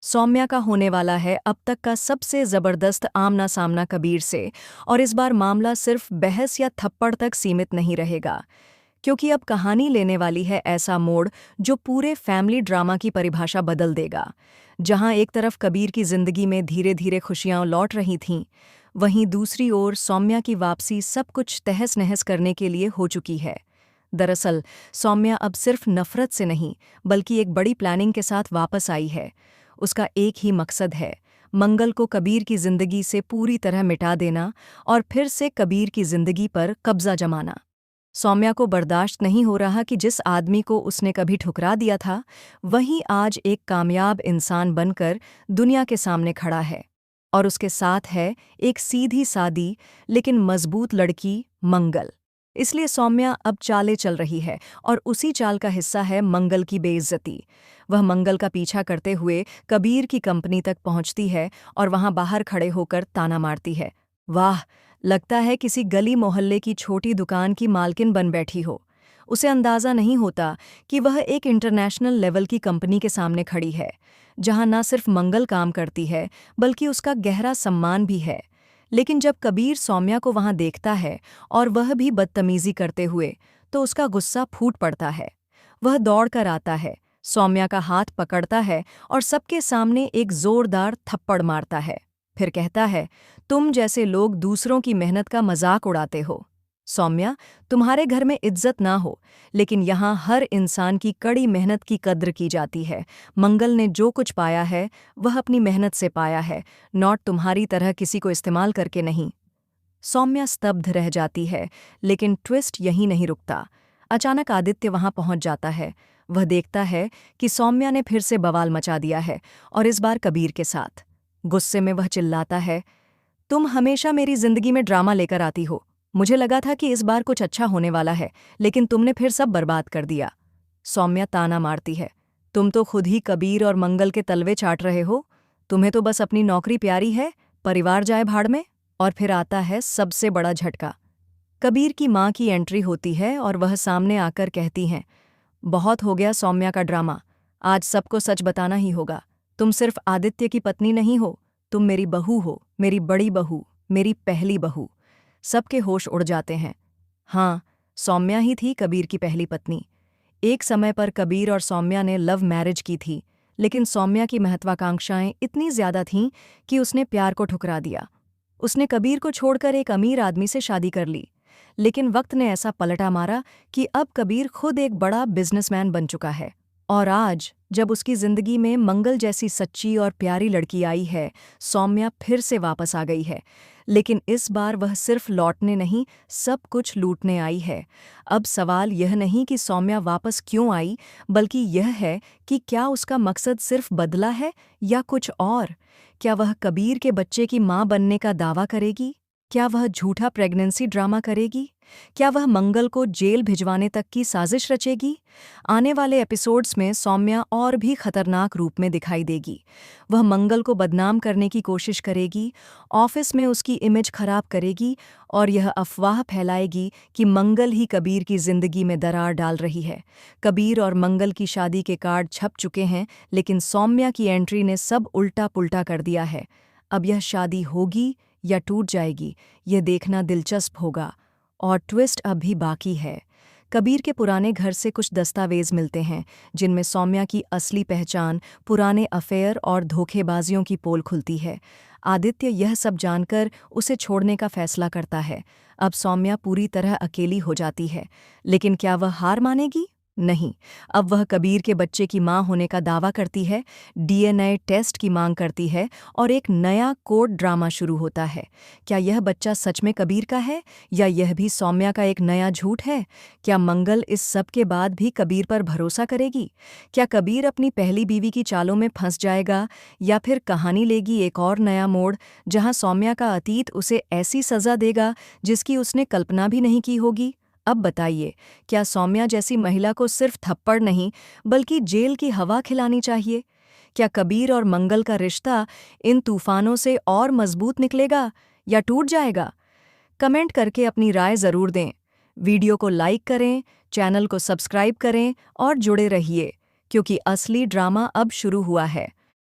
सौम्या का होने वाला है अब तक का सबसे जबरदस्त आमना सामना कबीर से। और इस बार मामला सिर्फ बहस या थप्पड़ तक सीमित नहीं रहेगा, क्योंकि अब कहानी लेने वाली है ऐसा मोड़ जो पूरे फैमिली ड्रामा की परिभाषा बदल देगा। जहां एक तरफ कबीर की जिंदगी में धीरे धीरे खुशियां लौट रही थीं, वहीं दूसरी ओर सौम्या की वापसी सब कुछ तहस नहस करने के लिए हो चुकी है। दरअसल सौम्या अब सिर्फ नफरत से नहीं, बल्कि एक बड़ी प्लानिंग के साथ वापस आई है। उसका एक ही मकसद है, मंगल को कबीर की जिंदगी से पूरी तरह मिटा देना और फिर से कबीर की जिंदगी पर कब्जा जमाना। सौम्या को बर्दाश्त नहीं हो रहा कि जिस आदमी को उसने कभी ठुकरा दिया था, वही आज एक कामयाब इंसान बनकर दुनिया के सामने खड़ा है। और उसके साथ है एक सीधी सादी लेकिन मजबूत लड़की, मंगल। इसलिए सौम्या अब चाले चल रही है, और उसी चाल का हिस्सा है मंगल की बेइज्जती। वह मंगल का पीछा करते हुए कबीर की कंपनी तक पहुंचती है और वहां बाहर खड़े होकर ताना मारती है। वाह, लगता है किसी गली मोहल्ले की छोटी दुकान की मालकिन बन बैठी हो। उसे अंदाजा नहीं होता कि वह एक इंटरनेशनल लेवल की कंपनी के सामने खड़ी है, जहां न सिर्फ मंगल काम करती है, बल्कि उसका गहरा सम्मान भी है। लेकिन जब कबीर सौम्या को वहां देखता है और वह भी बदतमीजी करते हुए, तो उसका गुस्सा फूट पड़ता है। वह दौड़कर आता है, सौम्या का हाथ पकड़ता है और सबके सामने एक जोरदार थप्पड़ मारता है। फिर कहता है, तुम जैसे लोग दूसरों की मेहनत का मजाक उड़ाते हो। सौम्या, तुम्हारे घर में इज्जत ना हो, लेकिन यहाँ हर इंसान की कड़ी मेहनत की कद्र की जाती है। मंगल ने जो कुछ पाया है, वह अपनी मेहनत से पाया है, नॉट तुम्हारी तरह किसी को इस्तेमाल करके नहीं। सौम्या स्तब्ध रह जाती है, लेकिन ट्विस्ट यहीं नहीं रुकता। अचानक आदित्य वहां पहुंच जाता है। वह देखता है कि सौम्या ने फिर से बवाल मचा दिया है, और इस बार कबीर के साथ। गुस्से में वह चिल्लाता है, तुम हमेशा मेरी जिंदगी में ड्रामा लेकर आती हो। मुझे लगा था कि इस बार कुछ अच्छा होने वाला है, लेकिन तुमने फिर सब बर्बाद कर दिया। सौम्या ताना मारती है, तुम तो खुद ही कबीर और मंगल के तलवे चाट रहे हो। तुम्हें तो बस अपनी नौकरी प्यारी है, परिवार जाए भाड़ में। और फिर आता है सबसे बड़ा झटका। कबीर की माँ की एंट्री होती है और वह सामने आकर कहती हैं, बहुत हो गया सौम्या का ड्रामा, आज सबको सच बताना ही होगा। तुम सिर्फ आदित्य की पत्नी नहीं हो, तुम मेरी बहू हो, मेरी बड़ी बहू, मेरी पहली बहू। सबके होश उड़ जाते हैं। हाँ, सौम्या ही थी कबीर की पहली पत्नी। एक समय पर कबीर और सौम्या ने लव मैरिज की थी, लेकिन सौम्या की महत्वाकांक्षाएं इतनी ज्यादा थीं कि उसने प्यार को ठुकरा दिया। उसने कबीर को छोड़कर एक अमीर आदमी से शादी कर ली। लेकिन वक्त ने ऐसा पलटा मारा कि अब कबीर खुद एक बड़ा बिजनेसमैन बन चुका है। और आज जब उसकी जिंदगी में मंगल जैसी सच्ची और प्यारी लड़की आई है, सौम्या फिर से वापस आ गई है। लेकिन इस बार वह सिर्फ लौटने नहीं, सब कुछ लूटने आई है। अब सवाल यह नहीं कि सौम्या वापस क्यों आई, बल्कि यह है कि क्या उसका मकसद सिर्फ बदला है या कुछ और। क्या वह कबीर के बच्चे की मां बनने का दावा करेगी? क्या वह झूठा प्रेगनेंसी ड्रामा करेगी? क्या वह मंगल को जेल भिजवाने तक की साजिश रचेगी? आने वाले एपिसोड्स में सौम्या और भी खतरनाक रूप में दिखाई देगी। वह मंगल को बदनाम करने की कोशिश करेगी, ऑफिस में उसकी इमेज खराब करेगी, और यह अफवाह फैलाएगी कि मंगल ही कबीर की जिंदगी में दरार डाल रही है। कबीर और मंगल की शादी के कार्ड छप चुके हैं, लेकिन सौम्या की एंट्री ने सब उल्टा पुल्टा कर दिया है। अब यह शादी होगी या टूट जाएगी, यह देखना दिलचस्प होगा। और ट्विस्ट अब भी बाकी है। कबीर के पुराने घर से कुछ दस्तावेज मिलते हैं, जिनमें सौम्या की असली पहचान, पुराने अफेयर और धोखेबाजियों की पोल खुलती है। आदित्य यह सब जानकर उसे छोड़ने का फैसला करता है। अब सौम्या पूरी तरह अकेली हो जाती है, लेकिन क्या वह हार मानेगी? नहीं। अब वह कबीर के बच्चे की मां होने का दावा करती है, डीएनए टेस्ट की मांग करती है, और एक नया कोर्ट ड्रामा शुरू होता है। क्या यह बच्चा सच में कबीर का है, या यह भी सौम्या का एक नया झूठ है? क्या मंगल इस सब के बाद भी कबीर पर भरोसा करेगी? क्या कबीर अपनी पहली बीवी की चालों में फंस जाएगा, या फिर कहानी लेगी एक और नया मोड़, जहां सौम्या का अतीत उसे ऐसी सजा देगा जिसकी उसने कल्पना भी नहीं की होगी? अब बताइए, क्या सौम्या जैसी महिला को सिर्फ थप्पड़ नहीं, बल्कि जेल की हवा खिलानी चाहिए? क्या कबीर और मंगल का रिश्ता इन तूफानों से और मजबूत निकलेगा या टूट जाएगा? कमेंट करके अपनी राय जरूर दें। वीडियो को लाइक करें, चैनल को सब्सक्राइब करें और जुड़े रहिए, क्योंकि असली ड्रामा अब शुरू हुआ है।